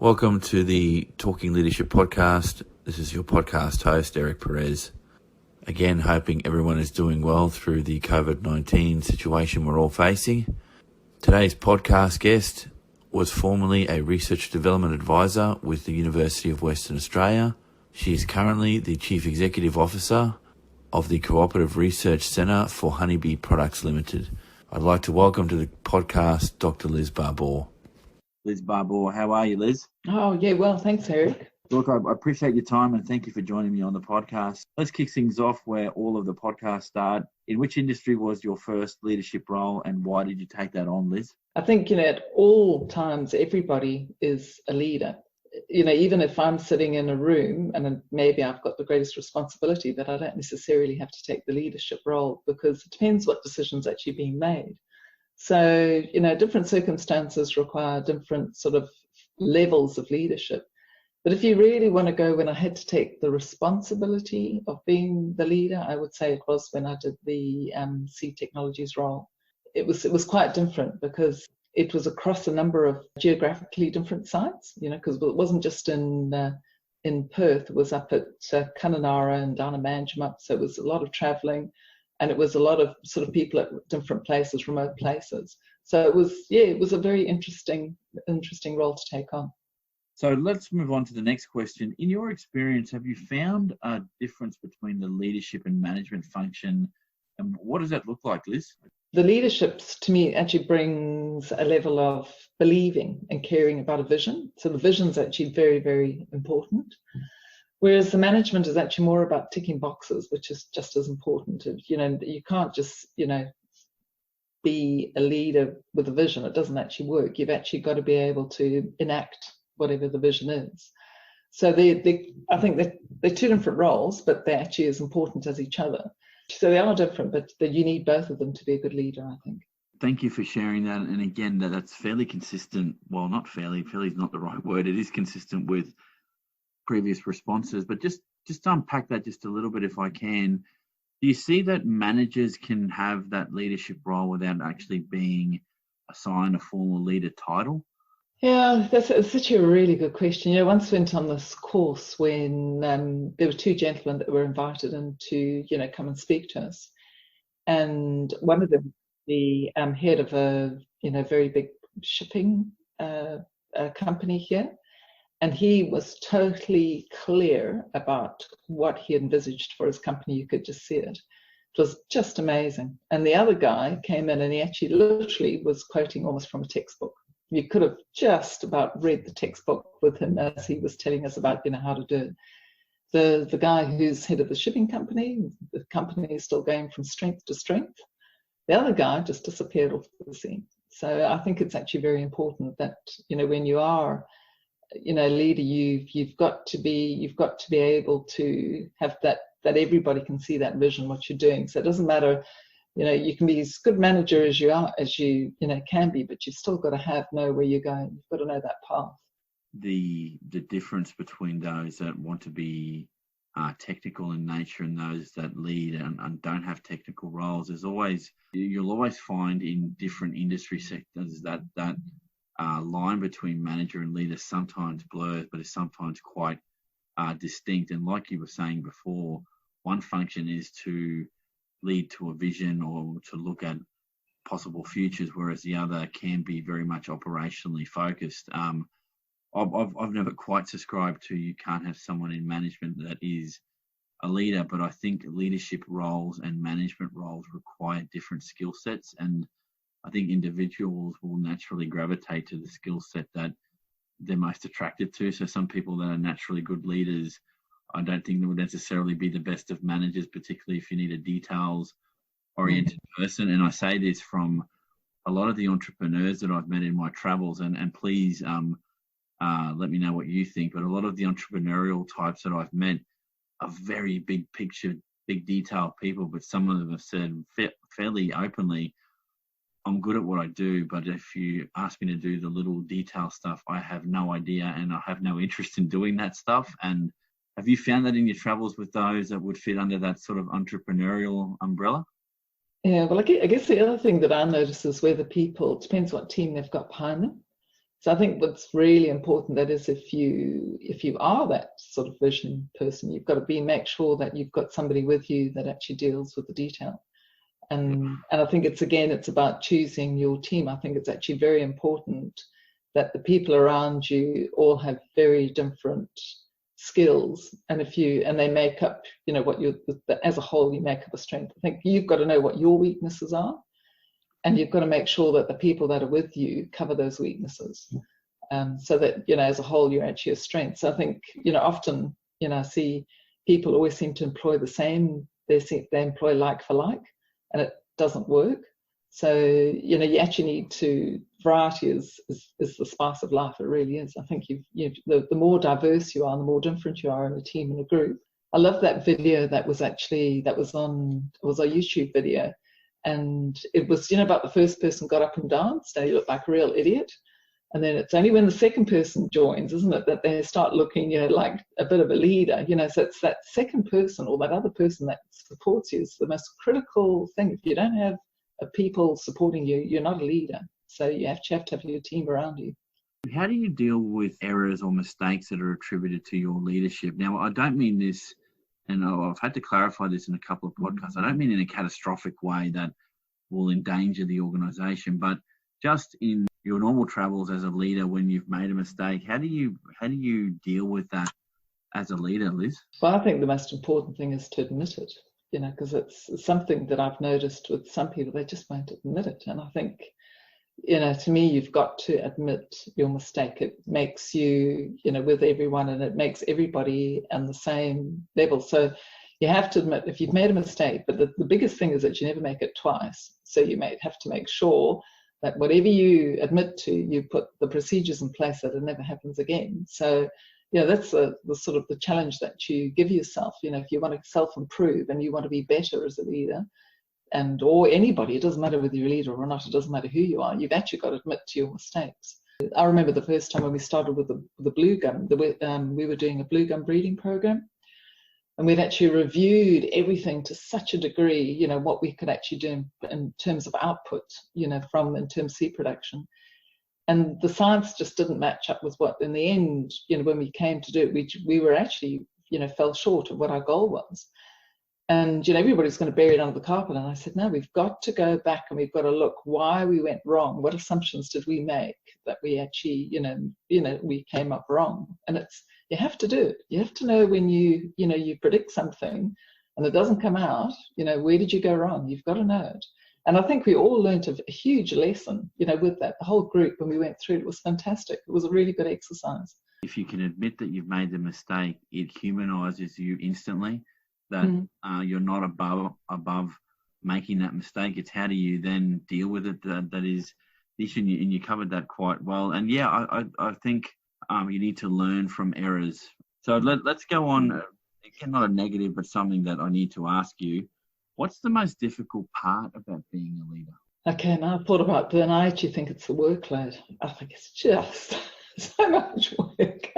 Welcome to the Talking Leadership podcast. This is your podcast host, Eric Perez. Again, hoping everyone is doing well through the COVID-19 situation we're all facing. Today's podcast guest was formerly a research development advisor with the University of Western Australia. She is currently the Chief Executive Officer of the Cooperative Research Centre for Honeybee Products Limited. I'd like to welcome to the podcast Dr. Liz Barbour. Liz Barbour, how are you, Liz? Oh, yeah, well, thanks, Eric. Look, I appreciate your time and thank you for joining me on the podcast. Let's kick things off where all of the podcasts start. In which industry was your first leadership role and why did you take that on, Liz? I think, at all times, everybody is a leader. Even if I'm sitting in a room and maybe I've got the greatest responsibility, but I don't necessarily have to take the leadership role because it depends what decision's actually being made. So, different circumstances require different sort of levels of leadership. But if you really want to go when I had to take the responsibility of being the leader, I would say it was when I did the Seed Technologies role. It was quite different because it was across a number of geographically different sites, because it wasn't just in Perth, it was up at Kununurra and down in Manjimup, so it was a lot of travelling. And it was a lot of sort of people at different places, remote places. So it was a very interesting role to take on. So let's move on to the next question. In your experience, have you found a difference between the leadership and management function? And what does that look like, Liz? The leadership, to me, actually brings a level of believing and caring about a vision. So the vision is actually very, very important. Whereas the management is actually more about ticking boxes, which is just as important. You can't just, be a leader with a vision. It doesn't actually work. You've actually got to be able to enact whatever the vision is. So I think they're two different roles, but they're actually as important as each other. So they are different, but you need both of them to be a good leader, I think. Thank you for sharing that. And again, that's fairly consistent. Well, not fairly is not the right word. It is consistent with previous responses, but just unpack that just a little bit if I can. Do you see that managers can have that leadership role without actually being assigned a formal leader title? Yeah, that's such a really good question. I once went on this course when there were two gentlemen that were invited in to, come and speak to us. And one of them, the head of a, very big shipping company here. And he was totally clear about what he envisaged for his company. You could just see it. It was just amazing. And the other guy came in and he actually literally was quoting almost from a textbook. You could have just about read the textbook with him as he was telling us about, how to do it. The guy who's head of the shipping company, the company is still going from strength to strength. The other guy just disappeared off the scene. So I think it's actually very important that, when you are leader, you've got to be able to have that everybody can see that vision, what you're doing. So it doesn't matter, you can be as good manager as you can be, but you've still got to know where you're going. You've got to know that path. The difference between those that want to be technical in nature and those that lead and don't have technical roles is you'll always find in different industry sectors that line between manager and leader sometimes blurs, but is sometimes quite distinct. And like you were saying before, one function is to lead to a vision or to look at possible futures, whereas the other can be very much operationally focused. I've never quite subscribed to you can't have someone in management that is a leader, but I think leadership roles and management roles require different skill sets, and I think individuals will naturally gravitate to the skill set that they're most attracted to. So some people that are naturally good leaders, I don't think they would necessarily be the best of managers, particularly if you need a details-oriented person. And I say this from a lot of the entrepreneurs that I've met in my travels, and please let me know what you think, but a lot of the entrepreneurial types that I've met are very big picture, big detail people, but some of them have said fairly openly, I'm good at what I do, but if you ask me to do the little detail stuff, I have no idea and I have no interest in doing that stuff. And have you found that in your travels with those that would fit under that sort of entrepreneurial umbrella? Yeah, well, I guess the other thing that I notice is where the people, it depends what team they've got behind them. So I think what's really important, that is, if you are that sort of vision person, you've got to make sure that you've got somebody with you that actually deals with the detail. And I think it's about choosing your team. I think it's actually very important that the people around you all have very different skills, and they make up, as a whole, you make up a strength. I think you've got to know what your weaknesses are, and you've got to make sure that the people that are with you cover those weaknesses, so that, as a whole, you're actually a strength. So I think, often, I see people always seem to employ the same, they employ like for like, and it doesn't work. So, you actually need to, variety is the spice of life. It really is. I think the more diverse you are, the more different you are in a team and a group. I love that video that was a YouTube video. And it was, about the first person got up and danced, and he looked like a real idiot. And then it's only when the second person joins, isn't it, that they start looking, like a bit of a leader, So it's that second person, or that other person that supports you, is the most critical thing. If you don't have people supporting you, you're not a leader. So you have to have your team around you. How do you deal with errors or mistakes that are attributed to your leadership? Now, I don't mean this, and I've had to clarify this in a couple of podcasts, I don't mean in a catastrophic way that will endanger the organisation, but just in your normal travels as a leader, when you've made a mistake, how do you deal with that as a leader, Liz? Well, I think the most important thing is to admit it, because it's something that I've noticed with some people, they just won't admit it. And I think, to me, you've got to admit your mistake. It makes you, with everyone, and it makes everybody on the same level. So you have to admit if you've made a mistake, but the biggest thing is that you never make it twice. So you have to make sure that whatever you admit to, you put the procedures in place that it never happens again. So, that's the sort of the challenge that you give yourself. If you want to self-improve and you want to be better as a leader, or anybody, it doesn't matter whether you're a leader or not, it doesn't matter who you are, you've actually got to admit to your mistakes. I remember the first time when we started with the blue gum, we were doing a blue gum breeding program, and we'd actually reviewed everything to such a degree, what we could actually do in terms of output, in terms of seed production. And the science just didn't match up with what, in the end, when we came to do it, we were actually, fell short of what our goal was. And, everybody's going to bury it under the carpet. And I said, no, we've got to go back and we've got to look why we went wrong. What assumptions did we make that we actually, we came up wrong? And you have to do it. You have to know when you predict something and it doesn't come out, where did you go wrong? You've got to know it. And I think we all learned a huge lesson, with that. The whole group, when we went through it, was fantastic. It was a really good exercise. If you can admit that you've made the mistake, it humanises you instantly, that you're not above making that mistake. It's how do you then deal with it that is the issue, and you covered that quite well. And yeah, I think you need to learn from errors. So let's go on, again, not a negative, but something that I need to ask you. What's the most difficult part about being a leader? Okay, now I've thought about that, and I actually think it's the workload. I think it's just so much work.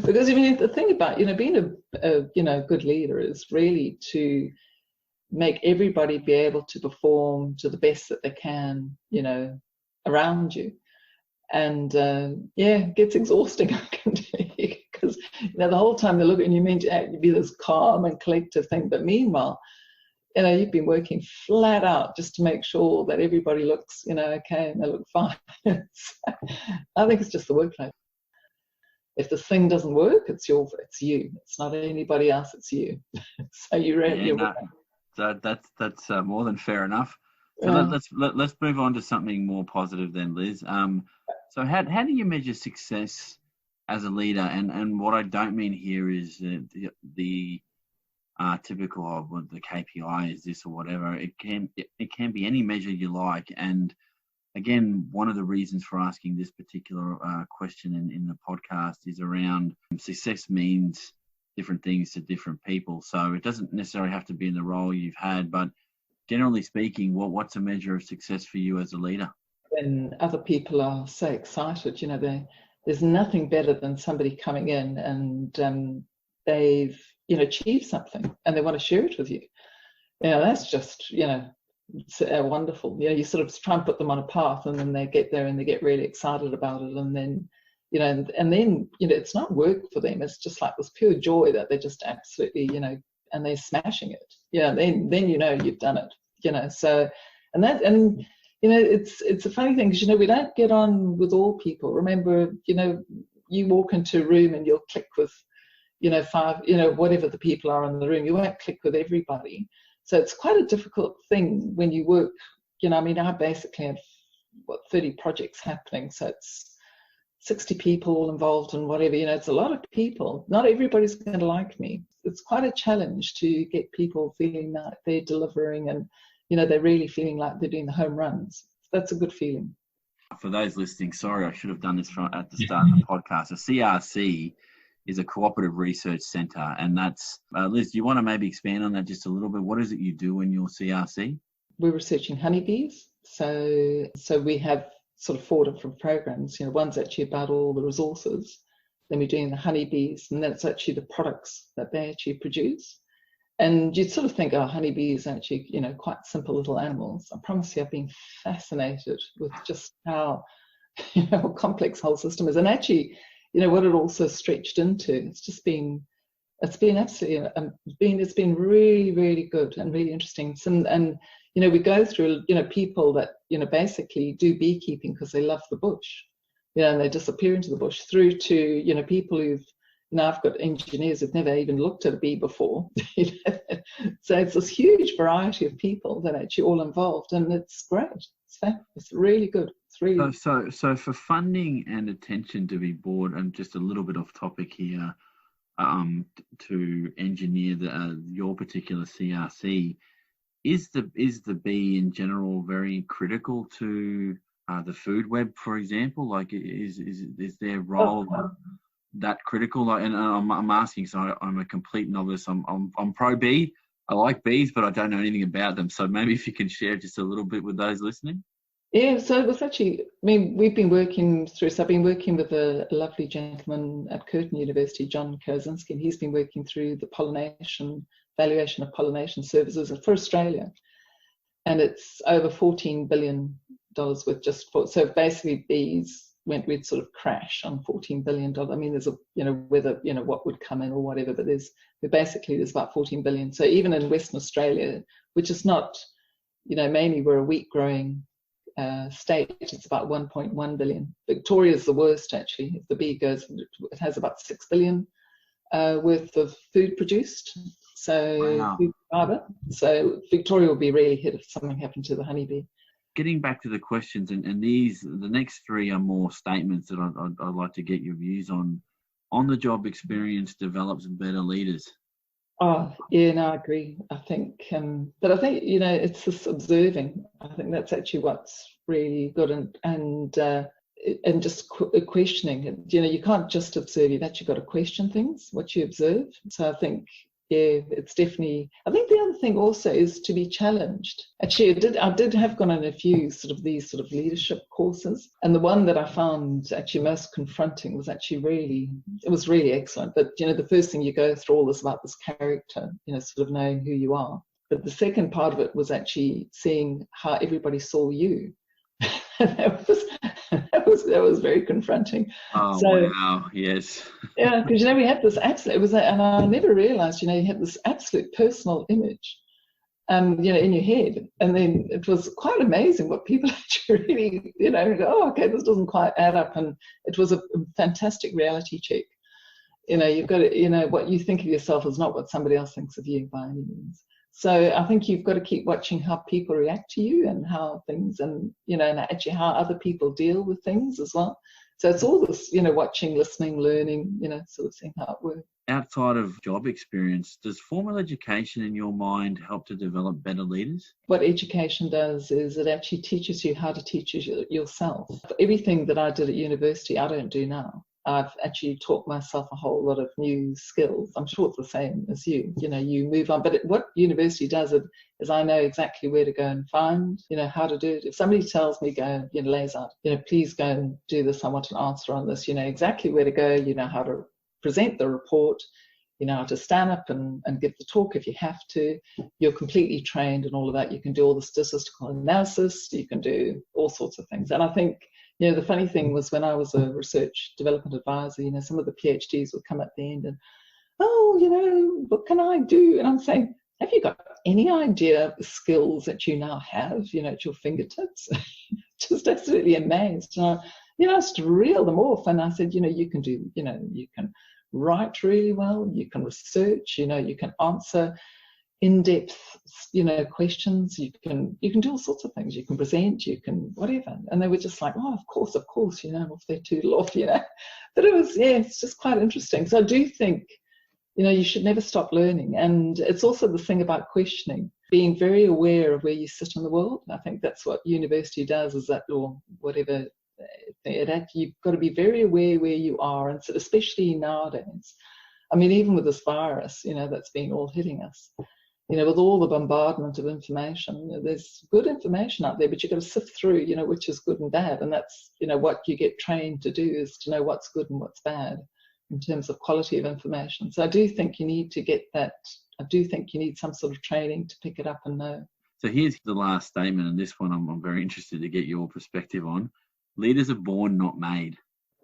Because the thing about being a good leader is really to make everybody be able to perform to the best that they can, around you. And it gets exhausting, I can tell you, because the whole time they're looking, you mean to be this calm and collective thing, but meanwhile, you've been working flat out just to make sure that everybody looks, okay, and they look fine. I think it's just the workload. If the thing doesn't work, it's you. It's not anybody else. It's you. So you're that's more than fair enough. So let's move on to something more positive then, Liz. So how do you measure success as a leader? And what I don't mean here is the typical of the KPI is this or whatever. It can be any measure you like. And again, one of the reasons for asking this particular question in the podcast is around success means different things to different people. So it doesn't necessarily have to be in the role you've had, but generally speaking, what's a measure of success for you as a leader? When other people are so excited, there's nothing better than somebody coming in and they've achieved something and they want to share it with you. That's just it's wonderful. You sort of try and put them on a path, and then they get there and they get really excited about it, and then and then, it's not work for them. It's just like this pure joy that they're just absolutely, and they're smashing it. Then you've done it. So, and it's a funny thing because, we don't get on with all people. Remember, you walk into a room and you'll click with, five, whatever the people are in the room. You won't click with everybody. So it's quite a difficult thing when you work. I basically have 30 projects happening. So it's 60 people all involved and whatever, it's a lot of people. Not everybody's going to like me. It's quite a challenge to get people feeling that they're delivering and, they're really feeling like they're doing the home runs. That's a good feeling. For those listening, sorry, I should have done this at the start of the podcast. A CRC is a cooperative research centre, and that's, Liz, do you want to maybe expand on that just a little bit? What is it you do in your CRC? We're researching honeybees. So we have sort of 4 different programs. One's actually about all the resources. Then we're doing the honeybees, and that's actually the products that they actually produce. And you'd sort of think, honeybees are actually, quite simple little animals. I promise you, I've been fascinated with just how, how complex the whole system is. And actually, what it also stretched into. It's been absolutely, it's been really, really good and really interesting. And we go through, people that, basically do beekeeping because they love the bush, and they disappear into the bush, through to, people who've, I've got engineers who've never even looked at a bee before. So it's this huge variety of people that are actually all involved, and it's great. It's really good. It's really so for funding and attention to be brought, and just a little bit off topic here, to engineer your particular CRC. Is the bee in general very critical to the food web, for example? Like, is their role that critical? Like, and I'm asking, so I'm a complete novice. I'm pro bee. I like bees, but I don't know anything about them. So maybe if you can share just a little bit with those listening. Yeah, so it was actually, we've been working through, so I've been working with a lovely gentleman at Curtin University, John Kozinski, and he's been working through the valuation of pollination services for Australia. And it's over $14 billion with so basically bees we'd sort of crash on $14 billion. There's whether, what would come in or whatever, but there's about $14 billion. So even in Western Australia, which is not, mainly we're a wheat growing state, it's about 1.1 billion. Victoria's the worst, actually. If the bee goes, it has about 6 billion worth of food produced. So, wow. Food fibre. So Victoria will be really hit if something happened to the honeybee. Getting back to the questions, and the next 3 are more statements that I'd like to get your views on. On the job experience develops better leaders. Oh, yeah, no, I agree. I think, but I think, it's this observing. I think that's actually what's really good, and just questioning. You can't just observe, you've actually got to question things, what you observe. So I think, yeah, it's definitely, I think the other thing also is to be challenged. Actually, I did have gone on a few these leadership courses, and the one that I found actually most confronting was actually it was really excellent. But, the first thing you go through all this about this character, sort of knowing who you are. But the second part of it was actually seeing how everybody saw you. that was very confronting. Oh, wow, yes. Yeah, because we had this absolute, and I never realised, you had this absolute personal image, in your head, and then it was quite amazing what people actually really, go, okay, this doesn't quite add up, and it was a fantastic reality check. You've got to, what you think of yourself is not what somebody else thinks of you by any means. So I think you've got to keep watching how people react to you and how things, and actually how other people deal with things as well. So it's all this, watching, listening, learning, sort of seeing how it works. Outside of job experience, does formal education in your mind help to develop better leaders? What education does is it actually teaches you how to teach yourself. Everything that I did at university, I don't do now. I've actually taught myself a whole lot of new skills. I'm sure it's the same as you. You move on. But what university does it is I know exactly where to go and find, how to do it. If somebody tells me, go, Lazard, please go and do this, I want an answer on this, exactly where to go, how to present the report, how to stand up and give the talk if you have to. You're completely trained and all of that. You can do all the statistical analysis. You can do all sorts of things. And I think, You know, the funny thing was when I was a research development advisor, you know, some of the PhDs would come at the end and, oh, you know, what can I do? And I'm saying, have you got any idea of the skills that you now have, you know, at your fingertips? Just absolutely amazed. And I, you know, I used to reel them off, and I said, you know, you can do, you know, you can write really well, you can research, you know, you can answer in-depth, you know, questions, you can do all sorts of things, you can present, you can whatever. And they were just like, oh, of course, you know, off they tootle off, you know. But it was, yeah, it's just quite interesting. So I do think, you know, you should never stop learning. And it's also the thing about questioning, being very aware of where you sit in the world. I think that's what university does, is that, or whatever, you've got to be very aware where you are, and so especially nowadays. I mean, even with this virus, you know, that's been all hitting us, you know, with all the bombardment of information, there's good information out there, but you've got to sift through, you know, which is good and bad. And that's, you know, what you get trained to do, is to know what's good and what's bad in terms of quality of information. So I do think you need to get that. I do think you need some sort of training to pick it up and know. So here's the last statement, and this one I'm very interested to get your perspective on. Leaders are born, not made.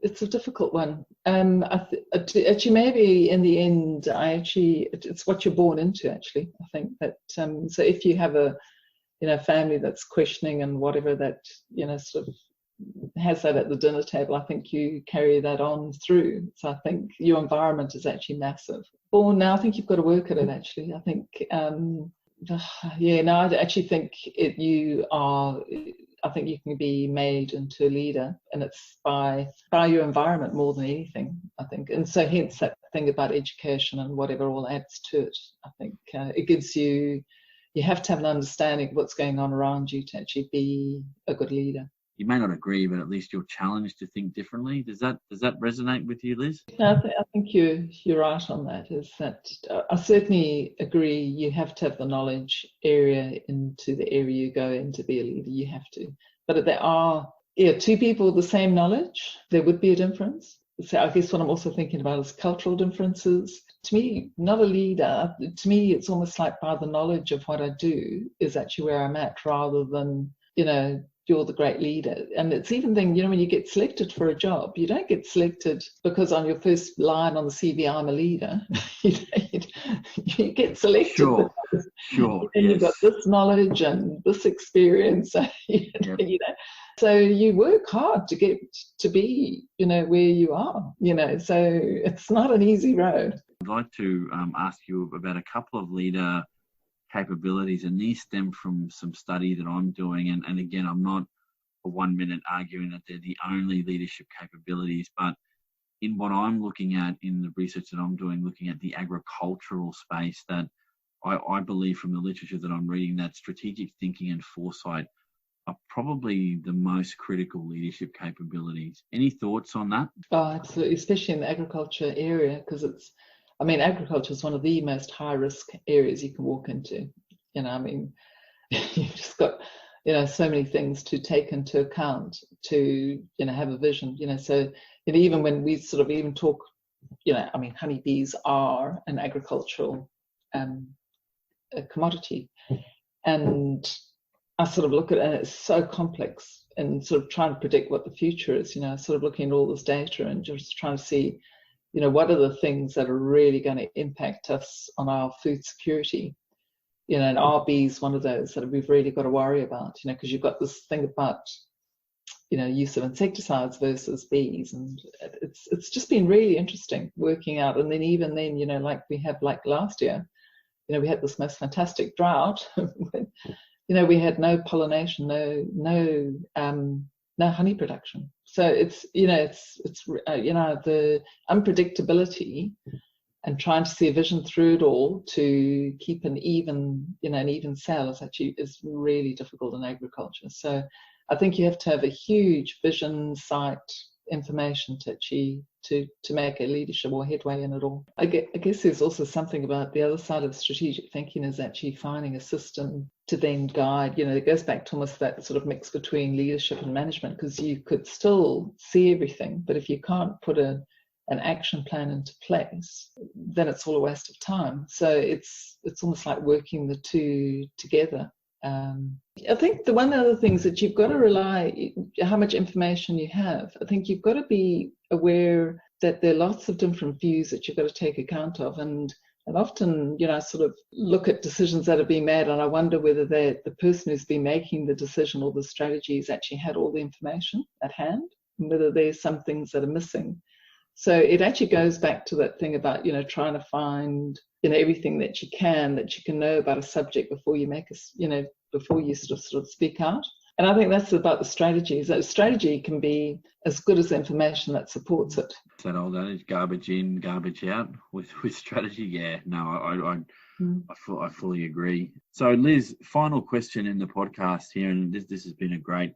It's a difficult one. Actually, maybe in the end, it's what you're born into. Actually, I think that. So if you have a, you know, family that's questioning and whatever, that, you know, sort of has that at the dinner table, I think you carry that on through. So I think your environment is actually massive. Born now, I think you've got to work at it. Actually, I think. Yeah, no, I actually think you are. I think you can be made into a leader, and it's by your environment more than anything, I think. And so hence that thing about education and whatever all adds to it. I think it gives you have to have an understanding of what's going on around you to actually be a good leader. You may not agree, but at least you're challenged to think differently. Does that resonate with you, Liz? No, I think you're right on that. Is that I certainly agree. You have to have the knowledge area into the area you go in to be a leader. You have to. But there are two people with the same knowledge, there would be a difference. So I guess what I'm also thinking about is cultural differences. To me, not a leader. To me, it's almost like by the knowledge of what I do is actually where I'm at, rather than, you know, you're the great leader. And it's even thing, you know, when you get selected for a job, you don't get selected because on your first line on the CV, I'm a leader. You get selected. Sure. And yes. You've got this knowledge and this experience. You know, so you work hard to get to be, you know, where you are. You know, so it's not an easy road. I'd like to ask you about a couple of leader capabilities, and these stem from some study that I'm doing, and again, I'm not for 1 minute arguing that they're the only leadership capabilities, but in what I'm looking at in the research that I'm doing, looking at the agricultural space, that I believe from the literature that I'm reading, that strategic thinking and foresight are probably the most critical leadership capabilities. Any thoughts on that? Oh, absolutely, especially in the agriculture area, because agriculture is one of the most high-risk areas you can walk into. You know, I mean, you've just got, you know, so many things to take into account to, you know, have a vision. You know, so, you know, even when we sort of even talk, you know, I mean, honeybees are an agricultural a commodity, and I sort of look at it, and it's so complex, and sort of trying to predict what the future is. You know, sort of looking at all this data and just trying to see, you know, what are the things that are really going to impact us on our food security? You know, and are bees one of those that we've really got to worry about? You know, because you've got this thing about, you know, use of insecticides versus bees, and it's just been really interesting working out. And then even then, you know, like we have like last year, you know, we had this most fantastic drought. When, you know, we had no pollination, no honey production. So it's, you know, it's you know, the unpredictability and trying to see a vision through it all to keep an even sale is really difficult in agriculture. So I think you have to have a huge vision, sight, information to actually to make a leadership or headway in it all. I guess there's also something about the other side of strategic thinking is actually finding a system to then guide. You know, it goes back to almost that sort of mix between leadership and management, because you could still see everything, but if you can't put an action plan into place, then it's all a waste of time. So it's almost like working the two together. I think the one other thing is that you've got to rely how much information you have. I think you've got to be aware that there are lots of different views that you've got to take account of, and often, I sort of look at decisions that are being made, and I wonder whether the person who's been making the decision or the strategy has actually had all the information at hand, and whether there's some things that are missing. So it actually goes back to that thing about, trying to find, everything that you can know about a subject before you make before you sort of speak out. And I think that's about the strategies. That strategy can be as good as the information that supports it. That old adage, garbage in, garbage out with strategy. Yeah, no, I fully agree. So, Liz, final question in the podcast here, and this has been a great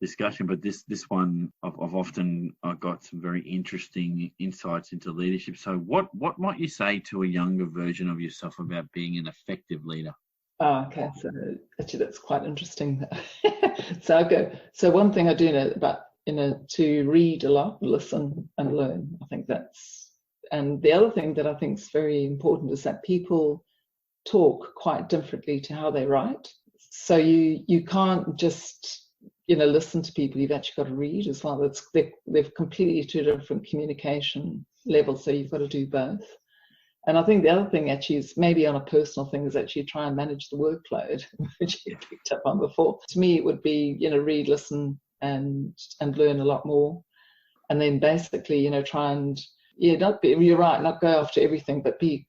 discussion, but this one I've often got some very interesting insights into leadership. So what might you say to a younger version of yourself about being an effective leader? Oh, okay, so actually that's quite interesting. So I'll go. So one thing I do know about to read a lot, listen and learn. I think and the other thing that I think is very important is that people talk quite differently to how they write. So you can't just listen to people, you've actually got to read as well. They've completely two different communication levels, so you've got to do both. And I think the other thing actually is maybe on a personal thing is actually try and manage the workload, which you picked up on before. To me, it would be, read, listen, and learn a lot more. And then basically, try and, you're right, not go after everything, but be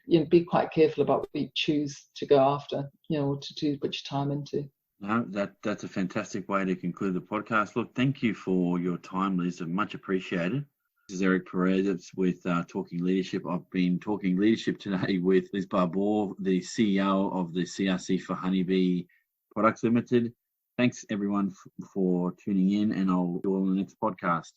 quite careful about what you choose to go after, to put your time into. No, that's a fantastic way to conclude the podcast. Look, thank you for your time, Liz. Much appreciated. This is Eric Perez with Talking Leadership. I've been talking leadership today with Liz Barbour, the CEO of the CRC for Honeybee Products Limited. Thanks, everyone, for tuning in, and I'll do on the next podcast.